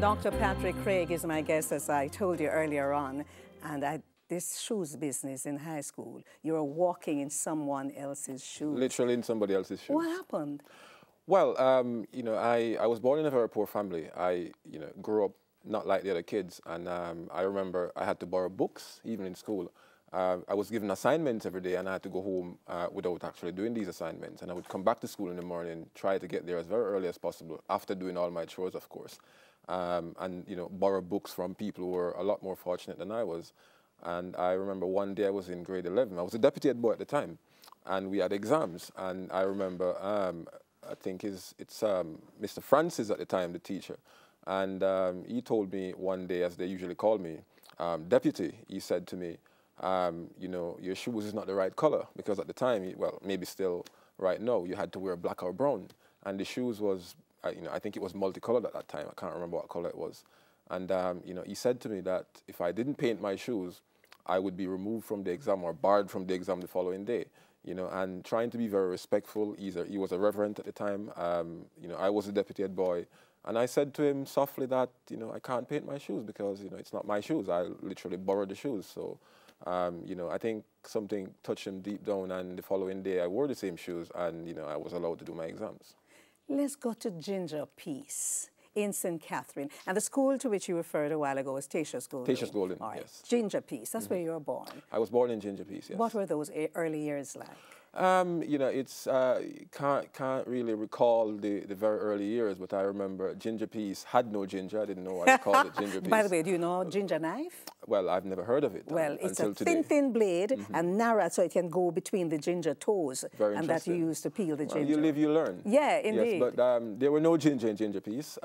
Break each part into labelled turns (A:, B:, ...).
A: Dr. Patrick Craig is my guest, as I told you earlier on. And this shoes business in high school, you were walking in someone else's shoes.
B: Literally in somebody else's shoes.
A: What happened?
B: Well, I was born in a very poor family. I, grew up not like the other kids. And I remember I had to borrow books, even in school. I was given assignments every day, and I had to go home without actually doing these assignments. And I would come back to school in the morning, try to get there as very early as possible, after doing all my chores, of course. And borrow books from people who were a lot more fortunate than I was. And I remember one day I was in grade 11. I was a deputy head boy at the time, and we had exams. And I remember, I think it's Mr. Francis at the time, the teacher. And he told me one day, as they usually call me, deputy, he said to me, your shoes is not the right color, because at the time, well, maybe still right now, you had to wear black or brown. And the shoes was, I think it was multicolored at that time. I can't remember what color it was. And, he said to me that if I didn't paint my shoes, I would be removed from the exam or barred from the exam the following day. And trying to be very respectful. He was a reverend at the time. I was a deputy head boy. And I said to him softly that, I can't paint my shoes because, it's not my shoes. I literally borrowed the shoes. So, I think something touched him deep down, and the following day I wore the same shoes, and, I was allowed to do my exams.
A: Let's go to Ginger Peace in St. Catherine. And the school to which you referred a while ago was Tasha's Golden.
B: Tasha's Golden,
A: right.
B: Yes.
A: Ginger Peace, that's where you were born.
B: I was born in Ginger Peace, yes.
A: What were those early years like?
B: It's can't really recall the very early years, but I remember Ginger Peace had no ginger. I didn't know why they called it Ginger Peace.
A: By the way, do you know ginger knife?
B: Well, I've never heard of it.
A: Well, it's a
B: today.
A: thin blade and narrow, so it can go between the ginger toes.
B: Very
A: and that you use to peel the ginger.
B: You live, you learn.
A: Yeah, indeed.
B: Yes, but there were no ginger in Ginger Peace.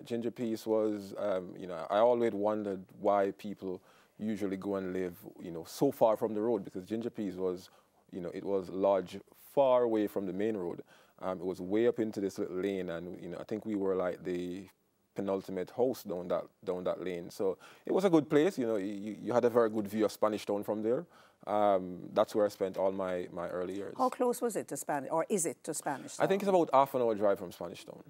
B: Ginger Peace was, I always wondered why people usually go and live, so far from the road, because Ginger Peace was, it was lodged far away from the main road. It was way up into this little lane, and I think we were like the penultimate house down that lane. So it was a good place. You had a very good view of Spanish Town from there. That's where I spent all my early years.
A: How close was it to Spanish, or is it to Spanish Town?
B: I think it's about half an hour drive from Spanish Town.